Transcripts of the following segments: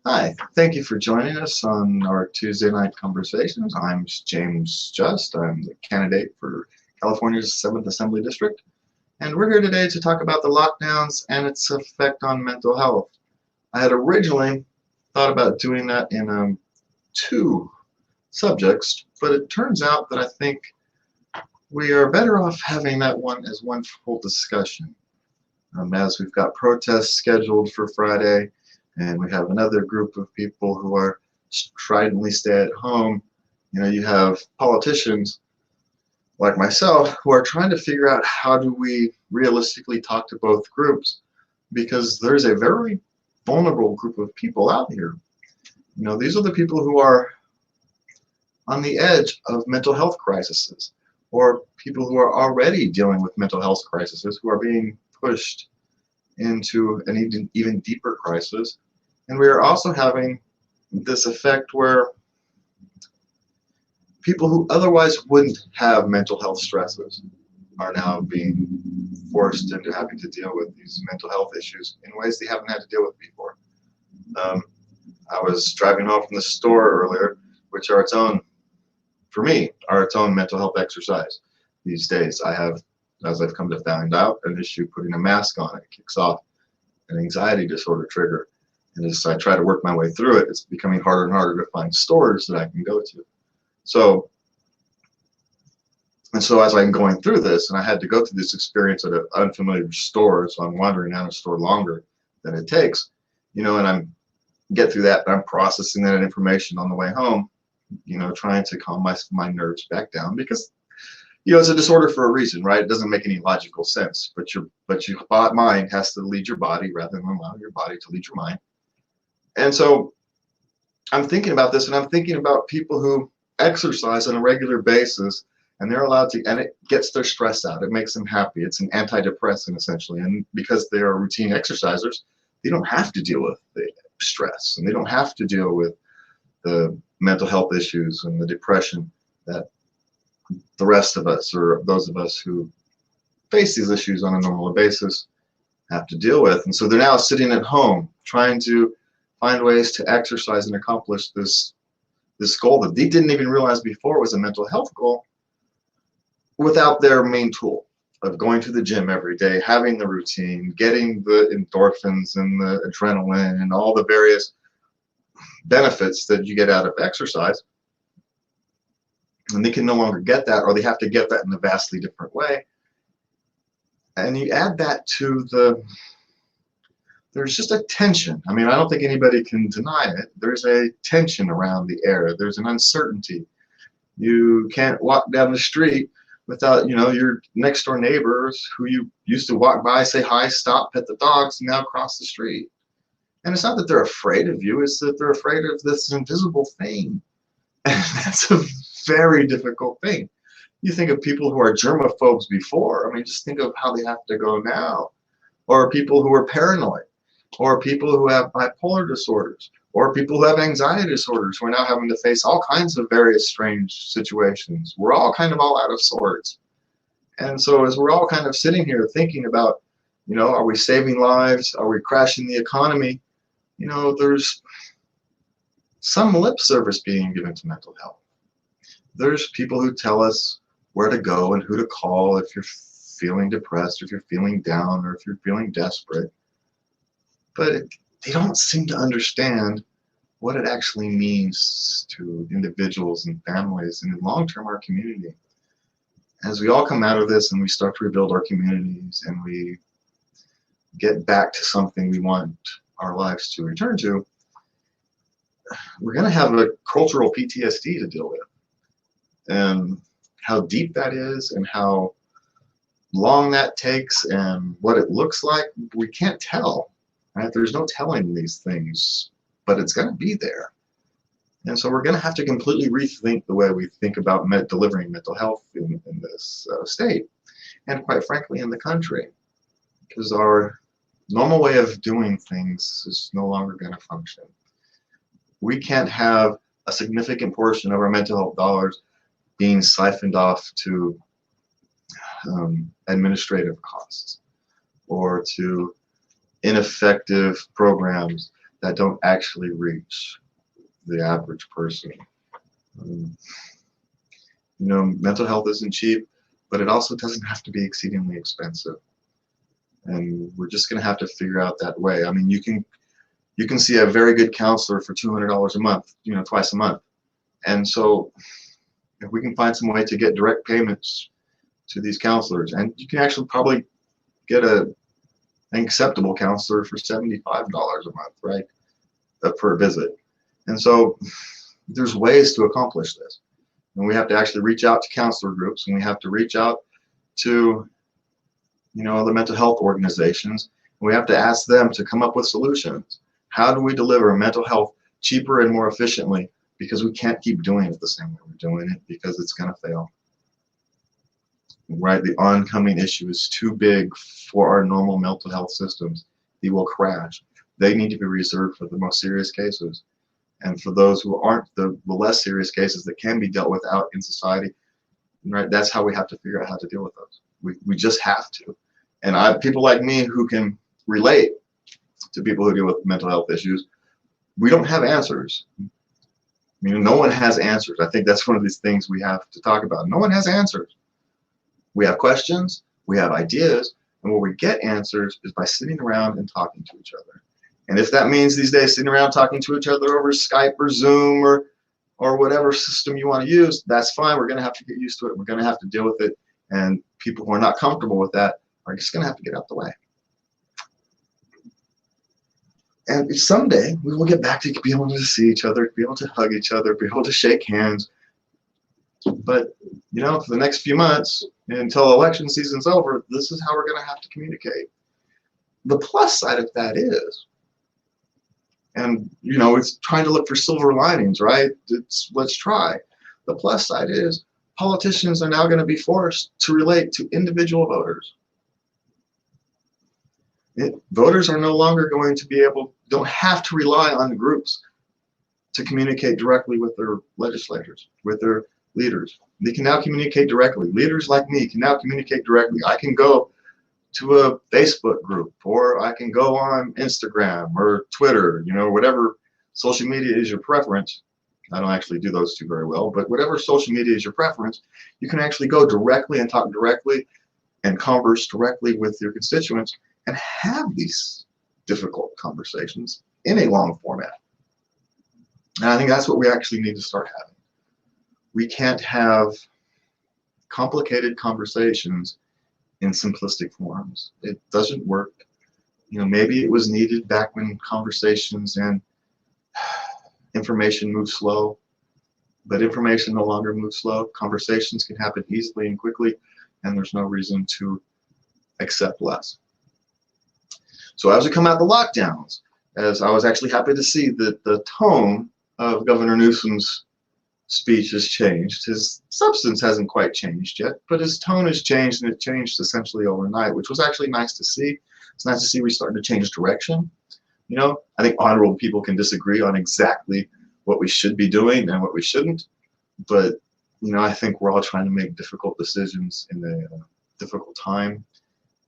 Hi, thank you for joining us on our Tuesday night conversations. I'm James Just. I'm the candidate for California's 7th Assembly District, and we're here today to talk about the lockdowns and its effect on mental health. I had originally thought about doing that in two subjects, but it turns out that I think we are better off having that one as one full discussion. As we've got protests scheduled for Friday, and we have another group of people who are stridently stay at home. You have politicians like myself who are trying to figure out how do we realistically talk to both groups, because there's a very vulnerable group of people out here. These are the people who are on the edge of mental health crises, or people who are already dealing with mental health crises who are being pushed into an even deeper crisis. And we are also having this effect where people who otherwise wouldn't have mental health stresses are now being forced into having to deal with these mental health issues in ways they haven't had to deal with before. I was driving home from the store earlier, which are its own, for me, are its own mental health exercise. These days I have, as I've come to find out, an issue putting a mask on. It kicks off an anxiety disorder trigger. And as I try to work my way through it, it's becoming harder and harder to find stores that I can go to. So as I'm going through this, and I had to go through this experience at an unfamiliar store, so I'm wandering down a store longer than it takes, and I'm get through that, and I'm processing that information on the way home, trying to calm my nerves back down, because it's a disorder for a reason, right? It doesn't make any logical sense, but your mind has to lead your body rather than allow your body to lead your mind. And so I'm thinking about this, and I'm thinking about people who exercise on a regular basis, and they're allowed to, and it gets their stress out. It makes them happy. It's an antidepressant, essentially. And because they are routine exercisers, they don't have to deal with the stress, and they don't have to deal with the mental health issues and the depression that the rest of us, or those of us who face these issues on a normal basis, have to deal with. And so they're now sitting at home trying to find ways to exercise and accomplish this goal that they didn't even realize before was a mental health goal, without their main tool of going to the gym every day, having the routine, getting the endorphins and the adrenaline and all the various benefits that you get out of exercise. And they can no longer get that, or they have to get that in a vastly different way. And you add that to there's just a tension. I mean, I don't think anybody can deny it. There's a tension around the air. There's an uncertainty. You can't walk down the street without, your next door neighbors who you used to walk by, say hi, stop, pet the dogs, and now cross the street. And it's not that they're afraid of you, it's that they're afraid of this invisible thing. And that's a very difficult thing. You think of people who are germaphobes before, I mean, just think of how they have to go now. Or people who are paranoid, or people who have bipolar disorders, or people who have anxiety disorders, who are now having to face all kinds of various strange situations. We're all kind of all out of sorts. And so as we're all kind of sitting here thinking about, are we saving lives? Are we crashing the economy? There's some lip service being given to mental health. There's people who tell us where to go and who to call if you're feeling depressed, if you're feeling down, or if you're feeling desperate. But they don't seem to understand what it actually means to individuals and families, and in long term our community. As we all come out of this and we start to rebuild our communities and we get back to something we want our lives to return to, we're going to have a cultural PTSD to deal with. And how deep that is and how long that takes and what it looks like, we can't tell. Right? There's no telling these things, but it's going to be there. And so we're going to have to completely rethink the way we think about delivering mental health in this state, and quite frankly in the country, because our normal way of doing things is no longer going to function. We can't have a significant portion of our mental health dollars being siphoned off to administrative costs or to ineffective programs that don't actually reach the average person. Mental health isn't cheap, but it also doesn't have to be exceedingly expensive. And we're just going to have to figure out that way. I mean, you can see a very good counselor for $200 a month, twice a month. And so if we can find some way to get direct payments to these counselors, and you can actually probably get an acceptable counselor for $75 a month, right, per visit. And so there's ways to accomplish this. And we have to actually reach out to counselor groups, and we have to reach out to the mental health organizations. We have to ask them to come up with solutions. How do we deliver mental health cheaper and more efficiently? Because we can't keep doing it the same way we're doing it, because it's going to fail. Right? The oncoming issue is too big for our normal mental health systems. They will crash. They need to be reserved for the most serious cases. And for those who aren't, the less serious cases that can be dealt with out in society, right? That's how we have to figure out how to deal with those. We just have to. And people like me who can relate to people who deal with mental health issues, we don't have answers. No one has answers. I think that's one of these things we have to talk about. No one has answers. We have questions, we have ideas, and where we get answers is by sitting around and talking to each other. And if that means these days sitting around talking to each other over Skype or Zoom or whatever system you want to use, that's fine. We're going to have to get used to it. We're going to have to deal with it. And people who are not comfortable with that are just going to have to get out the way. And someday we will get back to be able to see each other, be able to hug each other, be able to shake hands. But, for the next few months, until election season's over, this is how we're going to have to communicate. The plus side of that is, and, it's trying to look for silver linings, right? Let's try. The plus side is politicians are now going to be forced to relate to individual voters. Voters are no longer going to don't have to rely on groups to communicate directly with their legislators, with their leaders. They can now communicate directly. Leaders like me can now communicate directly. I can go to a Facebook group, or I can go on Instagram or Twitter, whatever social media is your preference. I don't actually do those two very well, but whatever social media is your preference, you can actually go directly and talk directly and converse directly with your constituents and have these difficult conversations in a long format. And I think that's what we actually need to start having. We can't have complicated conversations in simplistic forms. It doesn't work. Maybe it was needed back when conversations and information moved slow, but information no longer moves slow. Conversations can happen easily and quickly, and there's no reason to accept less. So as we come out of the lockdowns, as I was actually happy to see that the tone of Governor Newsom's speech has changed. His substance hasn't quite changed yet, but his tone has changed, and it changed essentially overnight, which was actually nice to see. It's nice to see we're starting to change direction. I think honorable people can disagree on exactly what we should be doing and what we shouldn't, but I think we're all trying to make difficult decisions in a difficult time.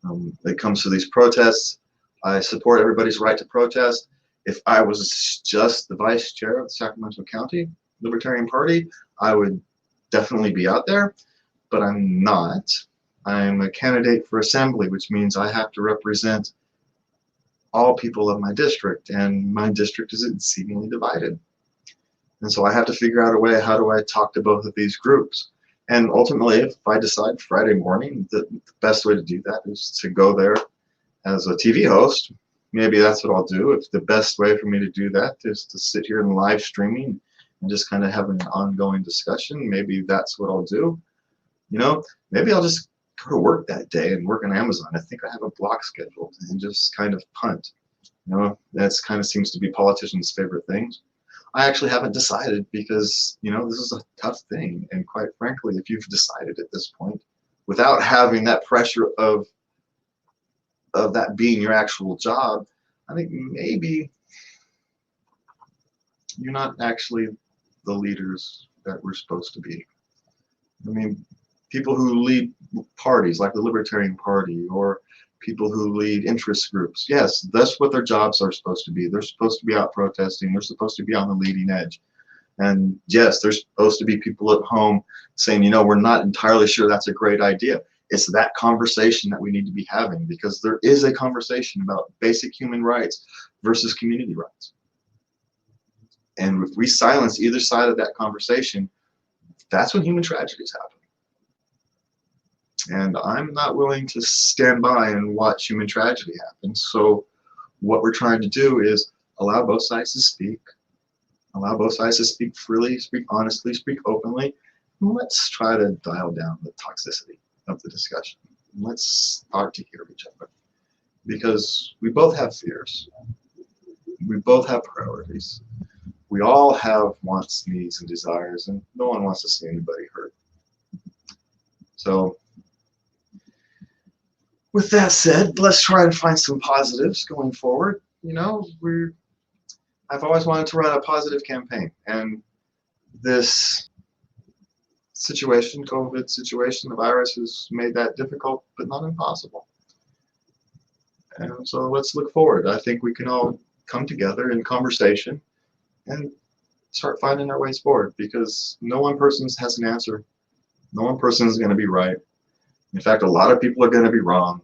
When it comes to these protests, I support everybody's right to protest. If I was just the vice chair of the Sacramento County Libertarian Party, I would definitely be out there, but I'm not. I'm a candidate for assembly, which means I have to represent all people of my district, and my district is exceedingly divided. And so I have to figure out a way, how do I talk to both of these groups? And ultimately, if I decide Friday morning that the best way to do that is to go there as a TV host, maybe that's what I'll do. If the best way for me to do that is to sit here and live streaming and just kind of having an ongoing discussion, maybe that's what I'll do. Maybe I'll just go to work that day and work on Amazon. I think I have a block scheduled, and just kind of punt. That's kind of seems to be politicians' favorite things. I actually haven't decided, because this is a tough thing, and quite frankly, if you've decided at this point without having that pressure of that being your actual job, I think maybe you're not actually the leaders that we're supposed to be. People who lead parties like the Libertarian Party or people who lead interest groups. Yes, that's what their jobs are supposed to be. They're supposed to be out protesting. They're supposed to be on the leading edge. And yes, there's supposed to be people at home saying, you know, we're not entirely sure that's a great idea. It's that conversation that we need to be having, because there is a conversation about basic human rights versus community rights. And if we silence either side of that conversation, that's when human tragedies happen. And I'm not willing to stand by and watch human tragedy happen. So what we're trying to do is allow both sides to speak, allow both sides to speak freely, speak honestly, speak openly. And let's try to dial down the toxicity of the discussion. Let's start to hear each other, because we both have fears. We both have priorities. We all have wants, needs, and desires, and no one wants to see anybody hurt. So with that said, let's try to find some positives going forward. You know, I've always wanted to run a positive campaign, and this situation, COVID situation, the virus has made that difficult, but not impossible. And so let's look forward. I think we can all come together in conversation and start finding our ways forward, because no one person has an answer. No one person is going to be right. In fact, a lot of people are going to be wrong.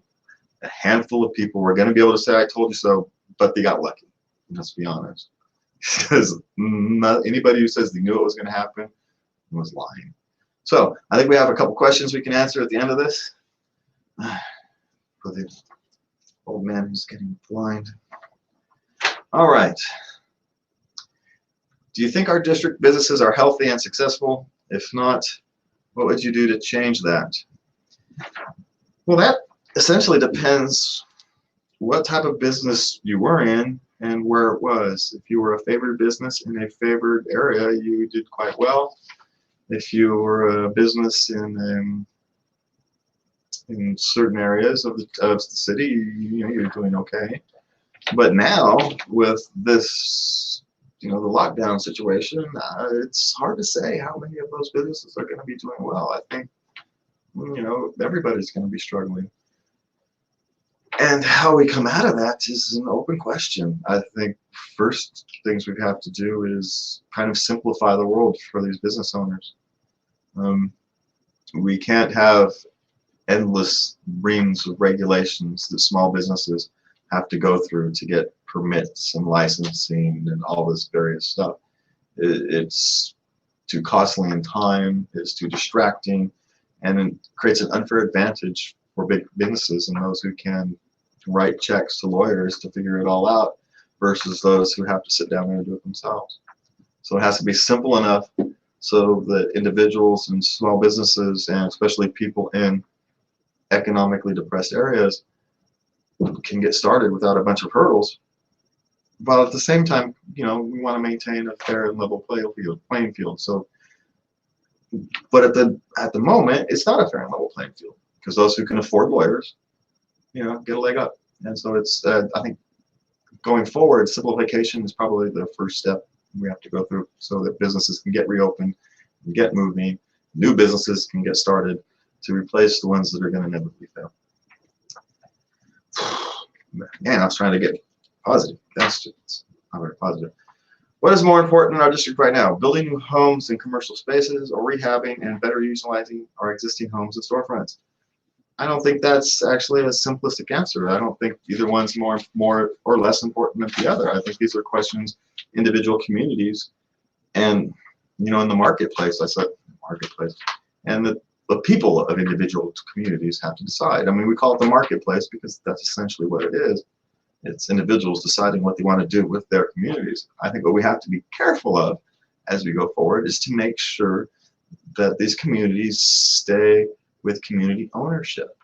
A handful of people are going to be able to say, I told you so, but they got lucky. Let's be honest. Because anybody who says they knew it was going to happen was lying. So I think we have a couple questions we can answer at the end of this. For the old man who's getting blind. All right. Do you think our district businesses are healthy and successful? If not, what would you do to change that? Well, that essentially depends what type of business you were in and where it was. If you were a favored business in a favored area, you did quite well. If you were a business in certain areas of the city, you know, you're doing okay. But now with this, you know, the lockdown situation, it's hard to say how many of those businesses are going to be doing well. I think, you know, everybody's going to be struggling. And how we come out of that is an open question. I think first things we have to do is kind of simplify the world for these business owners. We can't have endless reams of regulations that small businesses have to go through to get permits and licensing and all this various stuff. It's too costly in time, it's too distracting, and it creates an unfair advantage for big businesses and those who can write checks to lawyers to figure it all out versus those who have to sit down there and do it themselves. So it has to be simple enough so that individuals and small businesses, and especially people in economically depressed areas, can get started without a bunch of hurdles. But at the same time, you know, we want to maintain a fair and level playing field. So, but at the moment, it's not a fair and level playing field, because those who can afford lawyers, you know, get a leg up. And so it's, I think, going forward, simplification is probably the first step we have to go through, so that businesses can get reopened, and get moving, new businesses can get started to replace the ones that are going to inevitably fail. Man, I was trying to get positive. That's just not very positive. What is more important in our district right now? Building new homes and commercial spaces, or rehabbing and better utilizing our existing homes and storefronts? I don't think that's actually a simplistic answer. I don't think either one's more or less important than the other. I think these are questions individual communities and, you know, in the marketplace, I said marketplace, and the people of individual communities have to decide. I mean, we call it the marketplace because that's essentially what it is. It's individuals deciding what they want to do with their communities. I think what we have to be careful of as we go forward is to make sure that these communities stay with community ownership,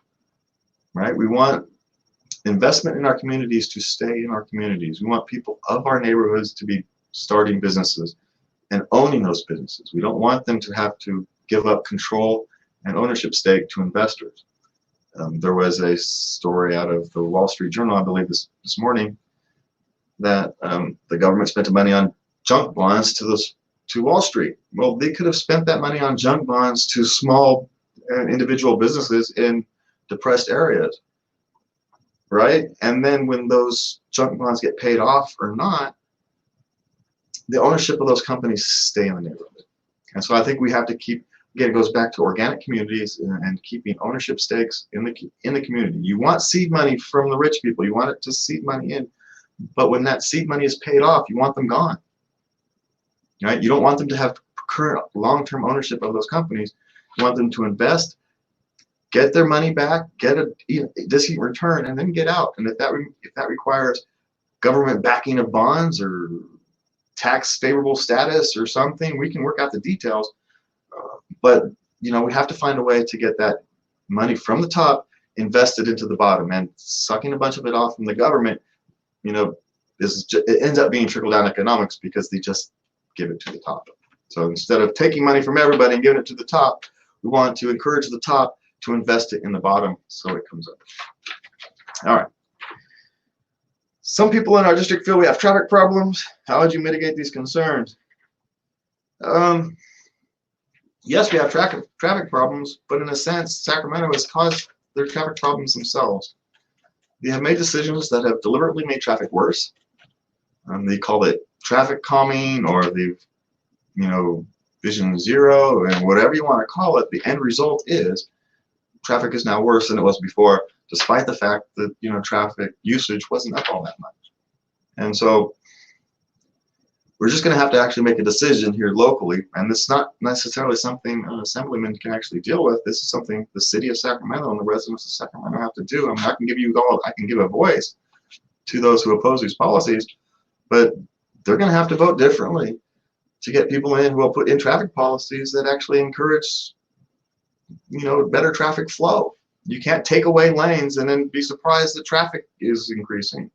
right? We want investment in our communities to stay in our communities. We want people of our neighborhoods to be starting businesses and owning those businesses. We don't want them to have to give up control and ownership stake to investors. There was a story out of the Wall Street Journal, I believe this morning, that the government spent the money on junk bonds to Wall Street. Well, they could have spent that money on junk bonds to small individual businesses in depressed areas. right? And then when those junk bonds get paid off or not, the ownership of those companies stay in the neighborhood. And so I think we have to keep, again, it goes back to organic communities and keeping ownership stakes in the community. You want seed money from the rich people. You want it to seed money in. But when that seed money is paid off, you want them gone. Right? You don't want them to have current long-term ownership of those companies. You want them to invest, get their money back, get a decent return, and then get out. And if that requires government backing of bonds or tax favorable status or something, we can work out the details. But we have to find a way to get that money from the top invested into the bottom, and sucking a bunch of it off from the government, it ends up being trickle down economics because they just give it to the top. So instead of taking money from everybody and giving it to the top, we want to encourage the top to invest it in the bottom so it comes up. All right. Some people in our district feel we have traffic problems. How would you mitigate these concerns? Yes, we have traffic problems, but in a sense, Sacramento has caused their traffic problems themselves. They have made decisions that have deliberately made traffic worse. They call it traffic calming, or they've, vision zero, and whatever you want to call it. The end result is traffic is now worse than it was before, despite the fact that traffic usage wasn't up all that much. And so we're just going to have to actually make a decision here locally, and it's not necessarily something an assemblyman can actually deal with. This is something the city of Sacramento and the residents of Sacramento have to do. I mean, I can give a voice to those who oppose these policies, but they're going to have to vote differently to get people in who will put in traffic policies that actually encourage better traffic flow. You can't take away lanes and then be surprised that traffic is increasing.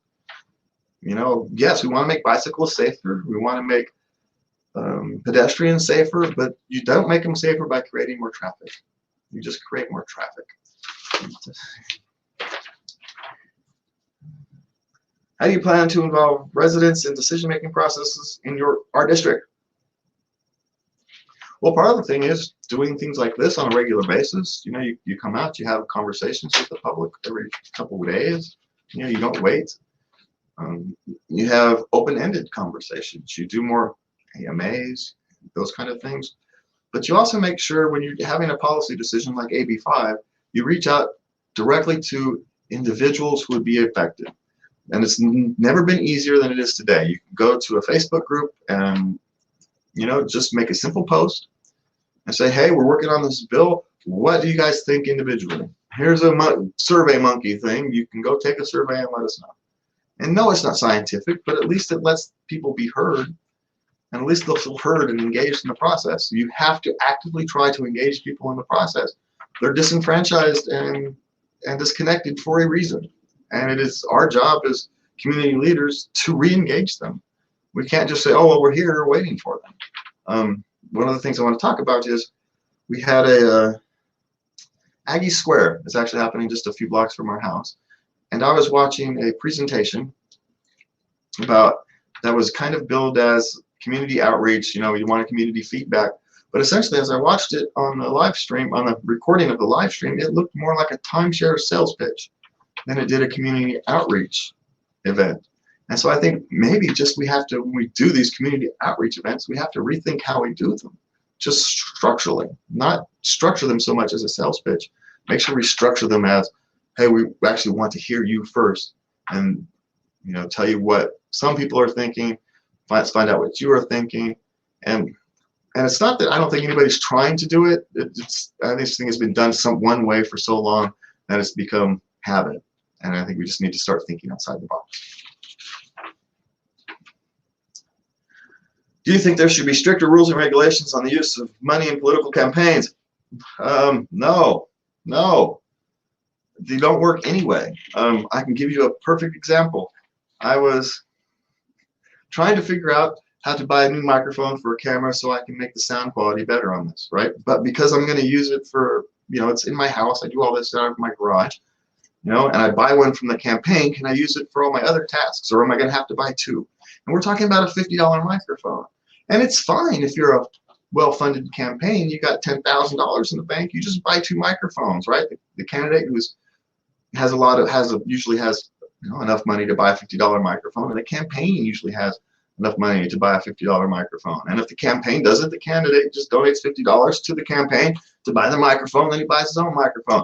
Yes, we want to make bicyclists safer. We want to make pedestrians safer, but you don't make them safer by creating more traffic. You just create more traffic. How do you plan to involve residents in decision-making processes in our district? Well, part of the thing is doing things like this on a regular basis. You come out, you have conversations with the public every couple of days. You don't wait. You have open-ended conversations. You do more AMAs, those kind of things. But you also make sure when you're having a policy decision like AB 5, you reach out directly to individuals who would be affected. And it's never been easier than it is today. You can go to a Facebook group and just make a simple post and say, hey, we're working on this bill. What do you guys think individually? Here's a survey monkey thing. You can go take a survey and let us know. And no, it's not scientific, but at least it lets people be heard, and at least they'll feel heard and engaged in the process. You have to actively try to engage people in the process. They're disenfranchised and disconnected for a reason. And it is our job as community leaders to re-engage them. We can't just say, oh, well, we're here waiting for them. One of the things I want to talk about is we had a Aggie Square. It's actually happening just a few blocks from our house. And I was watching a presentation that was kind of billed as community outreach. You want community feedback. But essentially, as I watched it on the live stream, on the recording of the live stream, it looked more like a timeshare sales pitch than it did a community outreach event. And so I think maybe just when we do these community outreach events, we have to rethink how we do them, just structurally, not structure them so much as a sales pitch. Make sure we structure them as, hey, we actually want to hear you first, and tell you what some people are thinking. Let's find out what you are thinking, and it's not that I don't think anybody's trying to do it. This thing has been done one way for so long that it's become habit, and I think we just need to start thinking outside the box. Do you think there should be stricter rules and regulations on the use of money in political campaigns? No. They don't work anyway. I can give you a perfect example. I was trying to figure out how to buy a new microphone for a camera so I can make the sound quality better on this, right? But because I'm going to use it for, it's in my house, I do all this out of my garage, and I buy one from the campaign, can I use it for all my other tasks, or am I going to have to buy two? And we're talking about a $50 microphone. And it's fine if you're a well-funded campaign, you got $10,000 in the bank, you just buy two microphones, right? The candidate who's usually has enough money to buy a $50 microphone, and the campaign usually has enough money to buy a $50 microphone. And if the campaign doesn't, the candidate just donates $50 to the campaign to buy the microphone, then he buys his own microphone.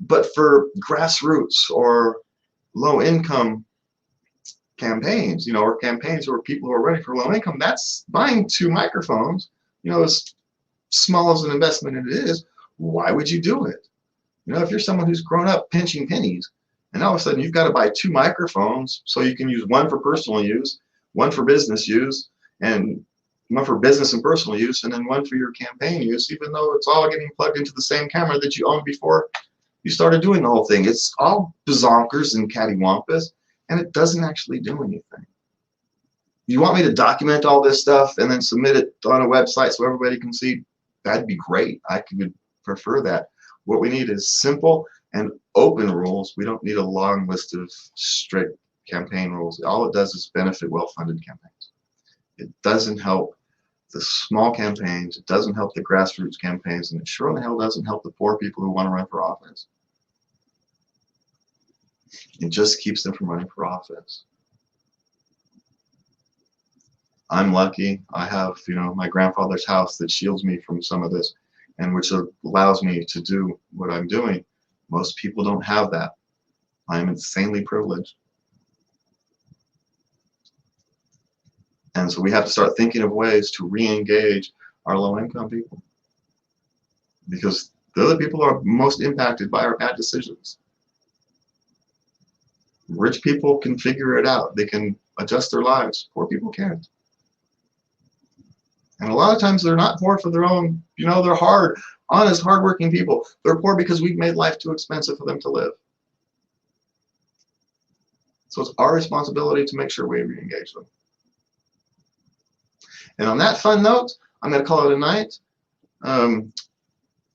But for grassroots or low income campaigns, or campaigns where people who are running for low income, that's buying 2 microphones, as small as an investment it is. Why would you do it? If you're someone who's grown up pinching pennies, and all of a sudden you've got to buy 2 microphones so you can use one for personal use, one for business use, and one for business and personal use, and then one for your campaign use, even though it's all getting plugged into the same camera that you owned before you started doing the whole thing. It's all bazonkers and cattywampus, and it doesn't actually do anything. You want me to document all this stuff and then submit it on a website so everybody can see? That'd be great. I could prefer that. What we need is simple and open rules. We don't need a long list of strict campaign rules. All it does is benefit well-funded campaigns. It doesn't help the small campaigns. It doesn't help the grassroots campaigns, and it sure in the hell doesn't help the poor people who want to run for office. It just keeps them from running for office. I'm lucky. I have, my grandfather's house that shields me from some of this, and which allows me to do what I'm doing. Most people don't have that. I am insanely privileged. And so we have to start thinking of ways to re-engage our low-income people, because they're the people who are most impacted by our bad decisions. Rich people can figure it out. They can adjust their lives. Poor people can't. And a lot of times they're not poor for their own, they're hard, honest, hardworking people. They're poor because we've made life too expensive for them to live. So it's our responsibility to make sure we re-engage them. And on that fun note, I'm going to call it a night.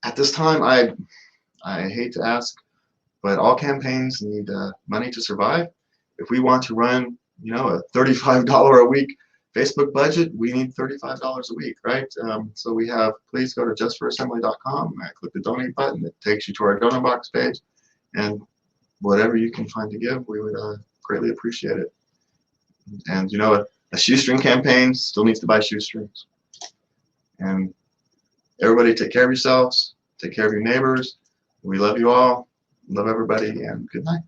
At this time, I hate to ask, but all campaigns need money to survive. If we want to run, a $35 a week Facebook budget, we need $35 a week, right? So we have, please go to justforassembly.com, click the donate button. It takes you to our donor box page, and whatever you can find to give, we would greatly appreciate it. And a shoestring campaign still needs to buy shoestrings. And everybody take care of yourselves, take care of your neighbors. We love you all, love everybody, and good night.